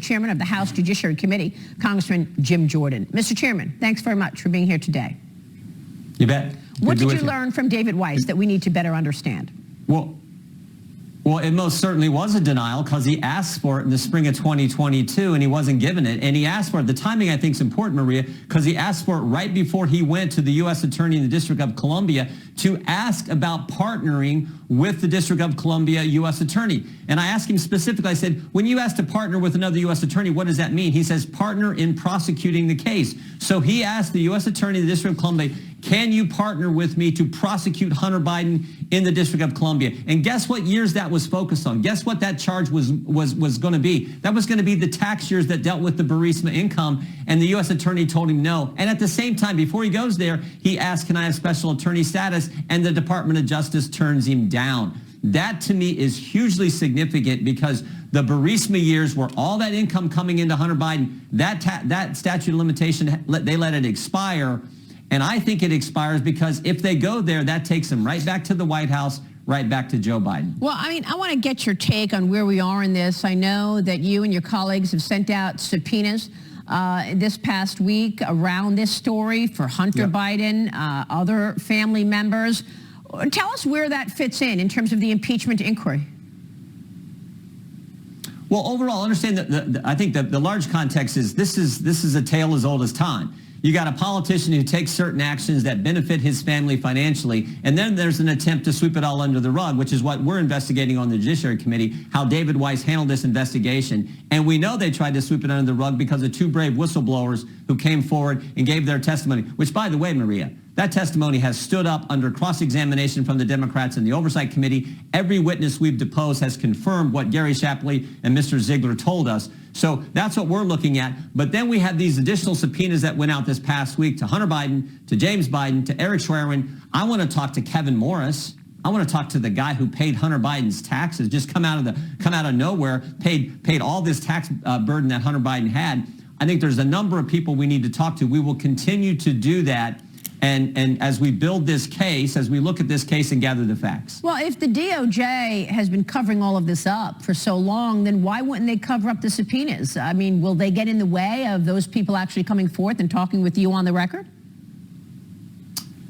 Chairman of the House Judiciary Committee, Congressman Jim Jordan. Mr. Chairman, thanks very much for being here today. You bet. What did you learn from David Weiss that we need to better understand? Well, it most certainly was a denial because he asked for it in the spring of 2022 and he wasn't given it. And he asked for it. The timing, I think, is important, Maria, because he asked for it right before he went to the U.S. Attorney in the District of Columbia to ask about partnering with the District of Columbia U.S. Attorney. And I asked him specifically, I said, when you ask to partner with another U.S. Attorney, what does that mean? He says, partner in prosecuting the case. So he asked the U.S. Attorney in the District of Columbia, can you partner with me to prosecute Hunter Biden in the District of Columbia? And guess what years that was focused on? Guess what that charge was going to be? That was going to be the tax years that dealt with the Burisma income, and the U.S. Attorney told him no. And at the same time, before he goes there, he asked, can I have special attorney status? And the Department of Justice turns him down. That, to me, is hugely significant because the Burisma years where all that income coming into Hunter Biden, that statute of limitation, they let it expire. And I think it expires because if they go there, that takes them right back to the White House, right back to Joe Biden. Well, I mean, I want to get your take on where we are in this. I know that you and your colleagues have sent out subpoenas this past week around this story for Hunter Biden, other family members. Tell us where that fits in terms of the impeachment inquiry. Well, overall, understand that I think that the large context is this is a tale as old as time. You got a politician who takes certain actions that benefit his family financially, and then there's an attempt to sweep it all under the rug, which is what we're investigating on the Judiciary Committee, how David Weiss handled this investigation. And we know they tried to sweep it under the rug because of two brave whistleblowers who came forward and gave their testimony, which, by the way, Maria, that testimony has stood up under cross-examination from the Democrats in the Oversight Committee. Every witness we've deposed has confirmed what Gary Shapley and Mr. Ziegler told us. So that's what we're looking at. But then we have these additional subpoenas that went out this past week to Hunter Biden, to James Biden, to Eric Schwerin. I want to talk to Kevin Morris. I want to talk to the guy who paid Hunter Biden's taxes, just come out of nowhere, paid all this tax burden that Hunter Biden had. I think there's a number of people we need to talk to. We will continue to do that. And as we build this case, as we look at this case and gather the facts. Well, if the DOJ has been covering all of this up for so long, then why wouldn't they cover up the subpoenas? I mean, will they get in the way of those people actually coming forth and talking with you on the record?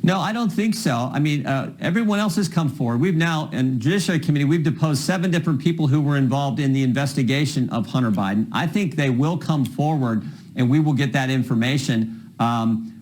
No, I don't think so. I mean, everyone else has come forward. We've now, in Judiciary Committee, we've deposed 7 different people who were involved in the investigation of Hunter Biden. I think they will come forward and we will get that information.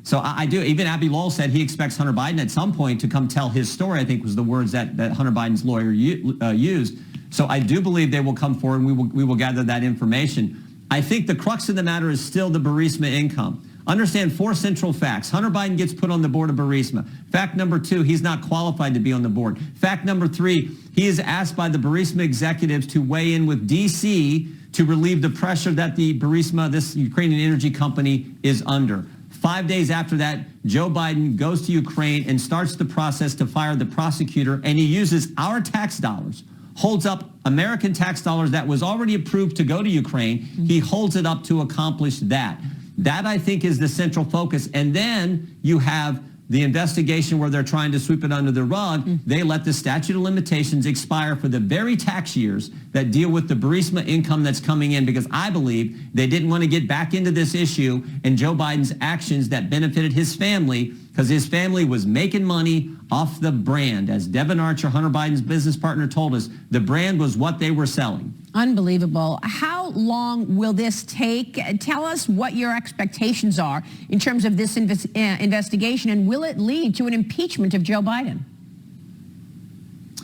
So I do. Even Abby Lowell said he expects Hunter Biden at some point to come tell his story, I think was the words that Hunter Biden's lawyer used. So I do believe they will come forward and we will gather that information. I think the crux of the matter is still the Burisma income. Understand 4 central facts. Hunter Biden gets put on the board of Burisma. Fact number 2, he's not qualified to be on the board. Fact number 3, he is asked by the Burisma executives to weigh in with D.C. to relieve the pressure that the Burisma, this Ukrainian energy company, is under. 5 days after that, Joe Biden goes to Ukraine and starts the process to fire the prosecutor, and he uses our tax dollars, holds up American tax dollars that was already approved to go to Ukraine. He holds it up to accomplish that. That, I think, is the central focus. And then you have the investigation where they're trying to sweep it under the rug. They let the statute of limitations expire for the very tax years that deal with the Burisma income that's coming in, because I believe they didn't want to get back into this issue and Joe Biden's actions that benefited his family, because his family was making money off the brand. As Devin Archer, Hunter Biden's business partner, told us, the brand was what they were selling. Unbelievable. How long will this take? Tell us what your expectations are in terms of this investigation, and will it lead to an impeachment of Joe Biden?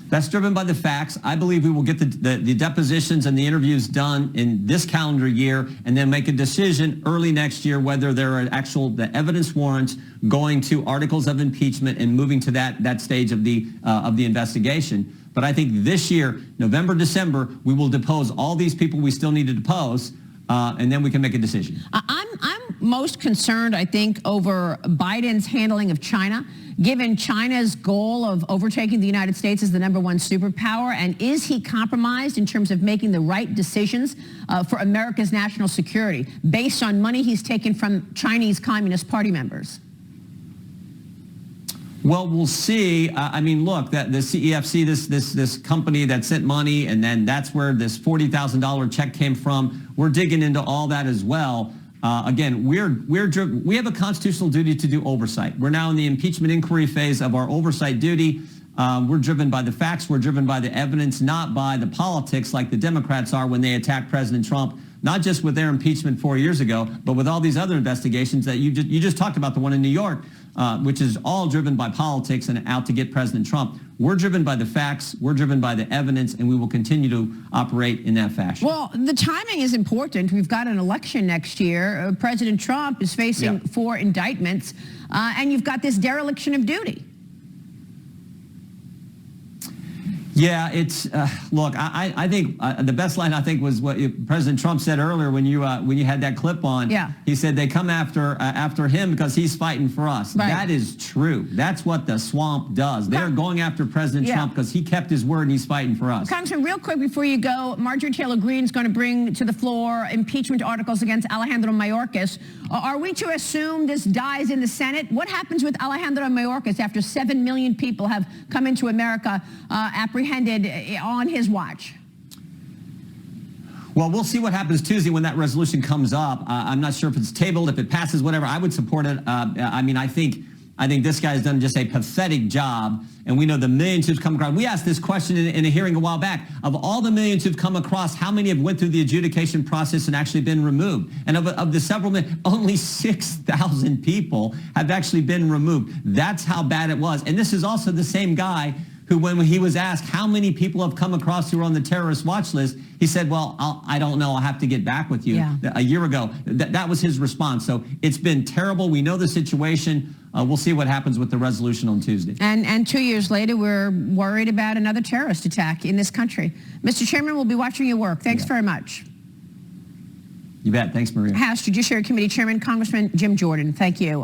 That's driven by the facts. I believe we will get the depositions and the interviews done in this calendar year and then make a decision early next year whether there are the evidence warrants going to articles of impeachment and moving to that stage of the investigation. But I think this year, November, December, we will depose all these people we still need to depose, and then we can make a decision. I'm most concerned, I think, over Biden's handling of China, given China's goal of overtaking the United States as the #1 superpower. And is he compromised in terms of making the right decisions for America's national security based on money he's taken from Chinese Communist Party members? Well, we'll see. I mean, look, that the CEFC, this company that sent money, and then that's where this $40,000 check came from. We're digging into all that as well. Again, we have a constitutional duty to do oversight. We're now in the impeachment inquiry phase of our oversight duty. We're driven by the facts. We're driven by the evidence, not by the politics like the Democrats are when they attack President Trump, not just with their impeachment 4 years ago, but with all these other investigations that you just talked about, the one in New York, which is all driven by politics and out to get President Trump. We're driven by the facts, we're driven by the evidence, and we will continue to operate in that fashion. Well, the timing is important. We've got an election next year. President Trump is facing 4 indictments, and you've got this dereliction of duty. Yeah, it's look. I think the best line I think was what President Trump said earlier when you had that clip on. Yeah. He said they come after him because he's fighting for us. Right. That is true. That's what the swamp does. They're going after President Trump because he kept his word and he's fighting for us. Congressman, real quick before you go, Marjorie Taylor Greene is going to bring to the floor impeachment articles against Alejandro Mayorkas. Are we to assume this dies in the Senate? What happens with Alejandro Mayorkas after 7 million people have come into America apprehended on his watch? Well, we'll see what happens Tuesday when that resolution comes up. I'm not sure if it's tabled, if it passes, whatever. I would support it. I mean, I think this guy's done just a pathetic job, and we know the millions who've come across. We asked this question in a hearing a while back. Of all the millions who've come across, how many have went through the adjudication process and actually been removed? And of the several million, only 6,000 people have actually been removed. That's how bad it was. And this is also the same guy who, when he was asked how many people have come across who are on the terrorist watch list, he said, well, I don't know. I'll have to get back with you. A year ago. That was his response. So it's been terrible. We know the situation. We'll see what happens with the resolution on Tuesday. And 2 years later, we're worried about another terrorist attack in this country. Mr. Chairman, we'll be watching your work. Thanks very much. You bet. Thanks, Maria. House Judiciary Committee Chairman, Congressman Jim Jordan. Thank you.